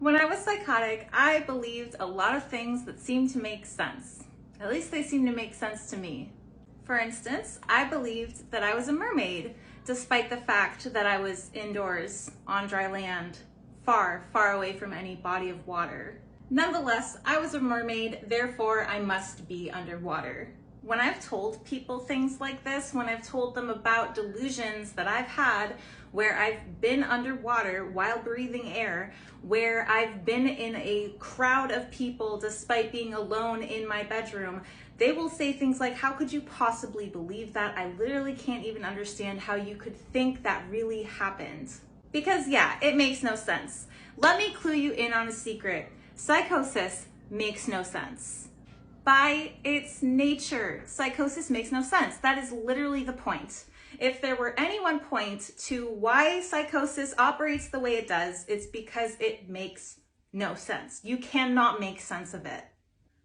When I was psychotic, I believed a lot of things that seemed to make sense. At least they seemed to make sense to me. For instance, I believed that I was a mermaid, despite the fact that I was indoors, on dry land, far, far away from any body of water. Nonetheless, I was a mermaid, therefore I must be underwater. When I've told people things like this, when I've told them about delusions that I've had where I've been underwater while breathing air, where I've been in a crowd of people despite being alone in my bedroom, they will say things like, how could you possibly believe that? I literally can't even understand how you could think that really happened. Because yeah, it makes no sense. Let me clue you in on a secret. Psychosis makes no sense. By its nature, psychosis makes no sense. That is literally the point. If there were any one point to why psychosis operates the way it does, it's because it makes no sense. You cannot make sense of it.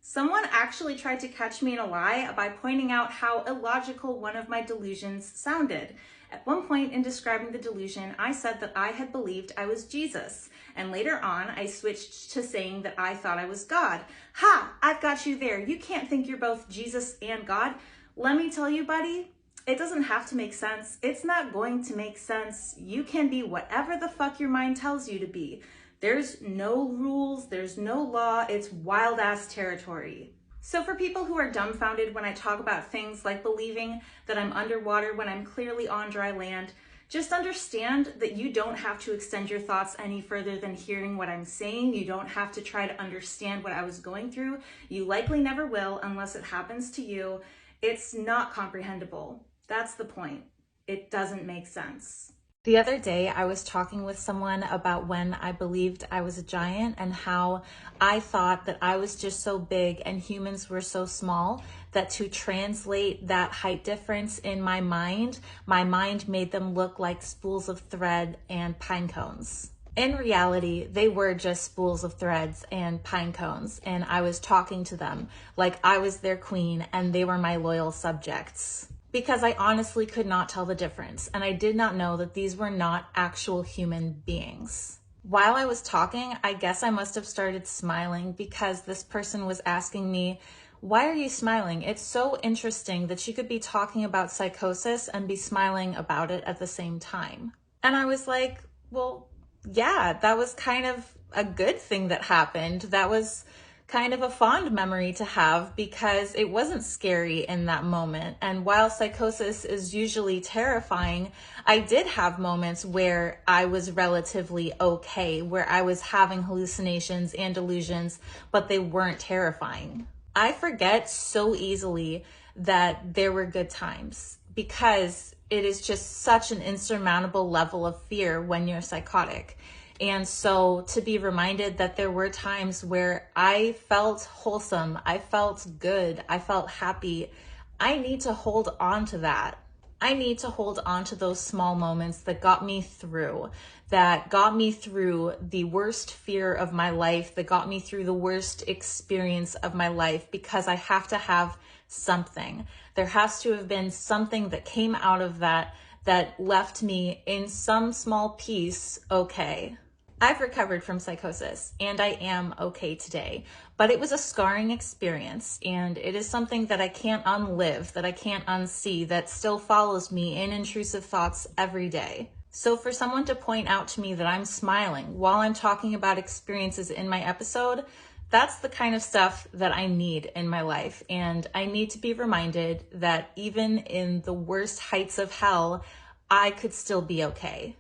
Someone actually tried to catch me in a lie by pointing out how illogical one of my delusions sounded. At one point in describing the delusion, I said that I had believed I was Jesus, and later on I switched to saying that I thought I was God. Ha! I've got you there. You can't think you're both Jesus and God. Let me tell you, buddy, it doesn't have to make sense. It's not going to make sense. You can be whatever the fuck your mind tells you to be. There's no rules, there's no law, it's wild ass territory. So for people who are dumbfounded when I talk about things like believing that I'm underwater when I'm clearly on dry land, just understand that you don't have to extend your thoughts any further than hearing what I'm saying. You don't have to try to understand what I was going through. You likely never will unless it happens to you. It's not comprehensible. That's the point. It doesn't make sense. The other day, I was talking with someone about when I believed I was a giant and how I thought that I was just so big and humans were so small that to translate that height difference in my mind made them look like spools of thread and pine cones. In reality, they were just spools of threads and pine cones, and I was talking to them like I was their queen and they were my loyal subjects. Because I honestly could not tell the difference, and I did not know that these were not actual human beings. While I was talking, I guess I must have started smiling because this person was asking me, why are you smiling? It's so interesting that you could be talking about psychosis and be smiling about it at the same time. And I was like, well, yeah, that was kind of a good thing that happened. That was kind of a fond memory to have because it wasn't scary in that moment. And while psychosis is usually terrifying, I did have moments where I was relatively okay, where I was having hallucinations and delusions, but they weren't terrifying. I forget so easily that there were good times because it is just such an insurmountable level of fear when you're psychotic. And so to be reminded that there were times where I felt wholesome, I felt good, I felt happy, I need to hold on to that. I need to hold on to those small moments that got me through the worst fear of my life, that got me through the worst experience of my life, because I have to have something. There has to have been something that came out of that left me in some small piece okay. I've recovered from psychosis and I am okay today, but it was a scarring experience and it is something that I can't unlive, that I can't unsee, that still follows me in intrusive thoughts every day. So for someone to point out to me that I'm smiling while I'm talking about experiences in my episode, that's the kind of stuff that I need in my life. And I need to be reminded that even in the worst heights of hell, I could still be okay.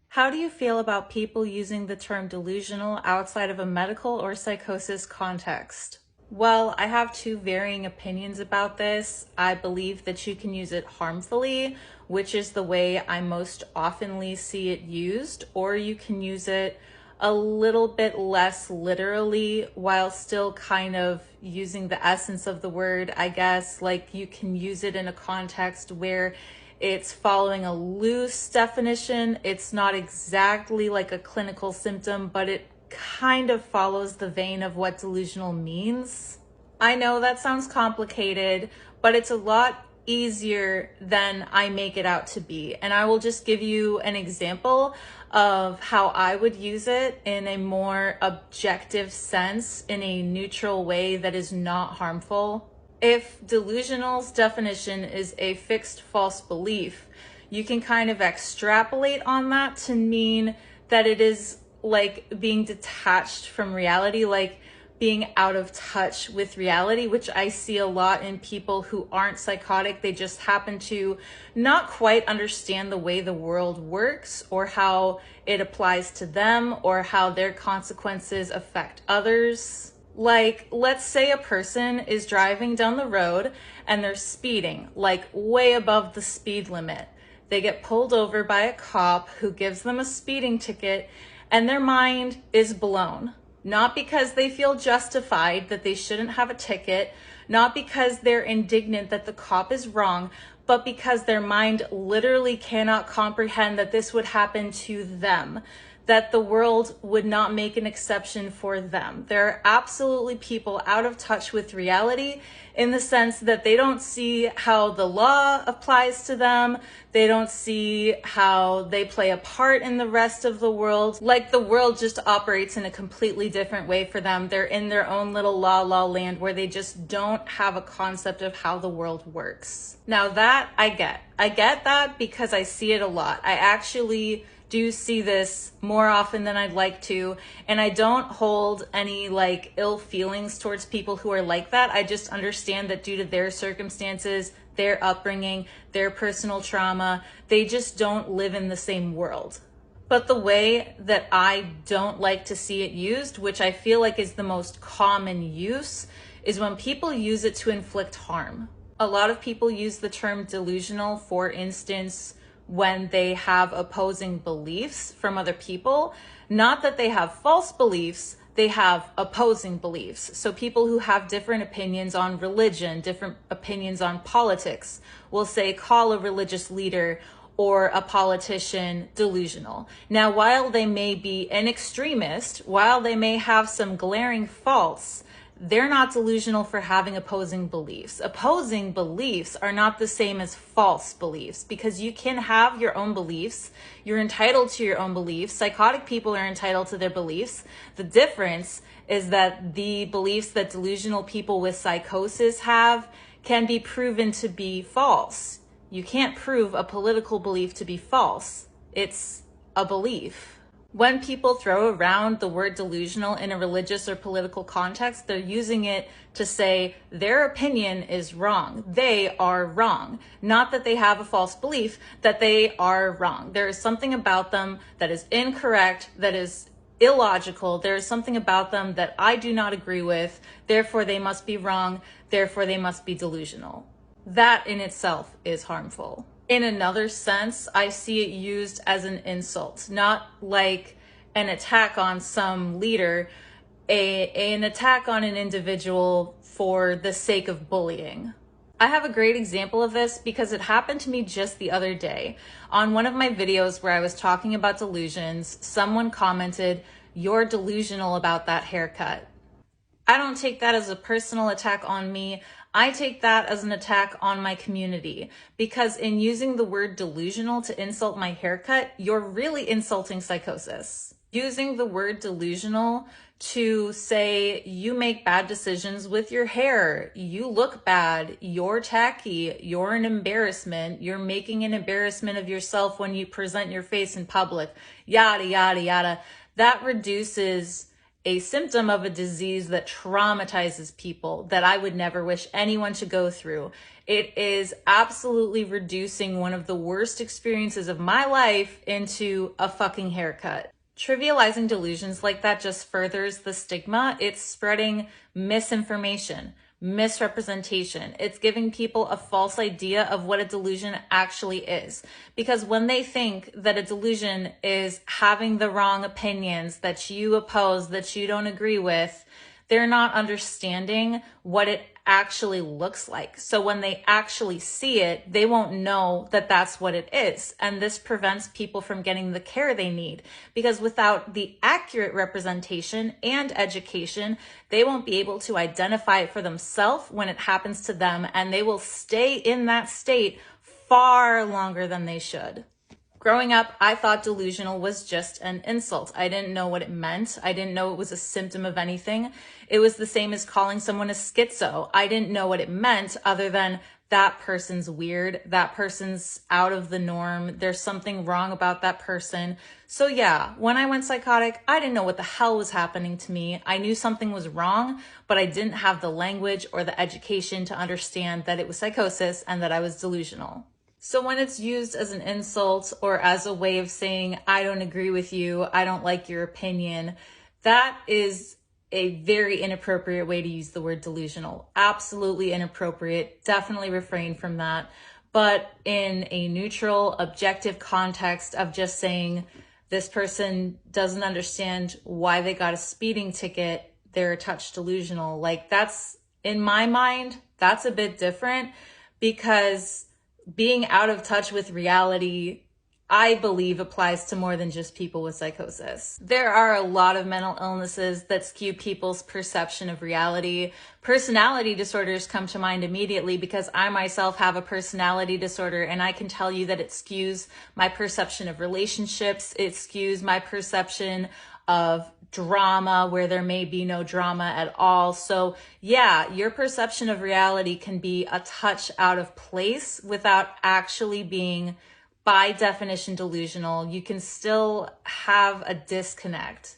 How do you feel about people using the term delusional outside of a medical or psychosis context? Well, I have two varying opinions about this. I believe that you can use it harmfully, which is the way I most oftenly see it used, or you can use it a little bit less literally while still kind of using the essence of the word, I guess. Like you can use it in a context where it's following a loose definition. It's not exactly like a clinical symptom, but it kind of follows the vein of what delusional means. I know that sounds complicated, but it's a lot easier than I make it out to be. And I will just give you an example of how I would use it in a more objective sense, in a neutral way that is not harmful. If delusional's definition is a fixed false belief, you can kind of extrapolate on that to mean that it is like being detached from reality, like being out of touch with reality, which I see a lot in people who aren't psychotic. They just happen to not quite understand the way the world works, or how it applies to them, or how their consequences affect others. Like, let's say a person is driving down the road and they're speeding, like way above the speed limit. They get pulled over by a cop who gives them a speeding ticket, and their mind is blown. Not because they feel justified that they shouldn't have a ticket, not because they're indignant that the cop is wrong, but because their mind literally cannot comprehend that this would happen to them, that the world would not make an exception for them. There are absolutely people out of touch with reality, in the sense that they don't see how the law applies to them. They don't see how they play a part in the rest of the world. Like, the world just operates in a completely different way for them. They're in their own little la land where they just don't have a concept of how the world works. Now that I get that because I see it a lot. I actually do see this more often than I'd like to, and I don't hold any like ill feelings towards people who are like that. I just understand that due to their circumstances, their upbringing, their personal trauma, they just don't live in the same world. But the way that I don't like to see it used, which I feel like is the most common use, is when people use it to inflict harm. A lot of people use the term delusional, for instance, when they have opposing beliefs from other people. Not that they have false beliefs, they have opposing beliefs. So people who have different opinions on religion, different opinions on politics, will say, call a religious leader or a politician delusional. Now, while they may be an extremist, while they may have some glaring faults, they're not delusional for having opposing beliefs. Opposing beliefs are not the same as false beliefs, because you can have your own beliefs. You're entitled to your own beliefs. Psychotic people are entitled to their beliefs. The difference is that the beliefs that delusional people with psychosis have can be proven to be false. You can't prove a political belief to be false. It's a belief. When people throw around the word delusional in a religious or political context, they're using it to say their opinion is wrong. They are wrong. Not that they have a false belief, that they are wrong. There is something about them that is incorrect, that is illogical. There is something about them that I do not agree with. Therefore, they must be wrong. Therefore, they must be delusional. That in itself is harmful. In another sense, I see it used as an insult, not like an attack on some leader, an attack on an individual for the sake of bullying. I have a great example of this because it happened to me just the other day. On one of my videos where I was talking about delusions, someone commented, "You're delusional about that haircut." I don't take that as a personal attack on me. I take that as an attack on my community, because in using the word delusional to insult my haircut, you're really insulting psychosis. Using the word delusional to say you make bad decisions with your hair, you look bad, you're tacky, you're an embarrassment, you're making an embarrassment of yourself when you present your face in public, yada, yada, yada. That reduces a symptom of a disease that traumatizes people that I would never wish anyone to go through. It is absolutely reducing one of the worst experiences of my life into a fucking haircut. Trivializing delusions like that just furthers the stigma. It's spreading misinformation, misrepresentation. It's giving people a false idea of what a delusion actually is. Because when they think that a delusion is having the wrong opinions that you oppose, that you don't agree with, they're not understanding what it actually looks like. So when they actually see it, they won't know that that's what it is. And this prevents people from getting the care they need, because without the accurate representation and education, they won't be able to identify it for themselves when it happens to them, and they will stay in that state far longer than they should. Growing up, I thought delusional was just an insult. I didn't know what it meant. I didn't know it was a symptom of anything. It was the same as calling someone a schizo. I didn't know what it meant other than that person's weird, that person's out of the norm, there's something wrong about that person. So yeah, when I went psychotic, I didn't know what the hell was happening to me. I knew something was wrong, but I didn't have the language or the education to understand that it was psychosis and that I was delusional. So when it's used as an insult or as a way of saying, I don't agree with you, I don't like your opinion, that is a very inappropriate way to use the word delusional. Absolutely inappropriate. Definitely refrain from that. But in a neutral, objective context of just saying this person doesn't understand why they got a speeding ticket, they're a touch delusional. Like, that's, in my mind, that's a bit different, because being out of touch with reality, I believe, applies to more than just people with psychosis. There are a lot of mental illnesses that skew people's perception of reality. Personality disorders come to mind immediately because I myself have a personality disorder, and I can tell you that it skews my perception of relationships. It skews my perception of drama where there may be no drama at all. So yeah, your perception of reality can be a touch out of place without actually being, by definition, delusional. You can still have a disconnect.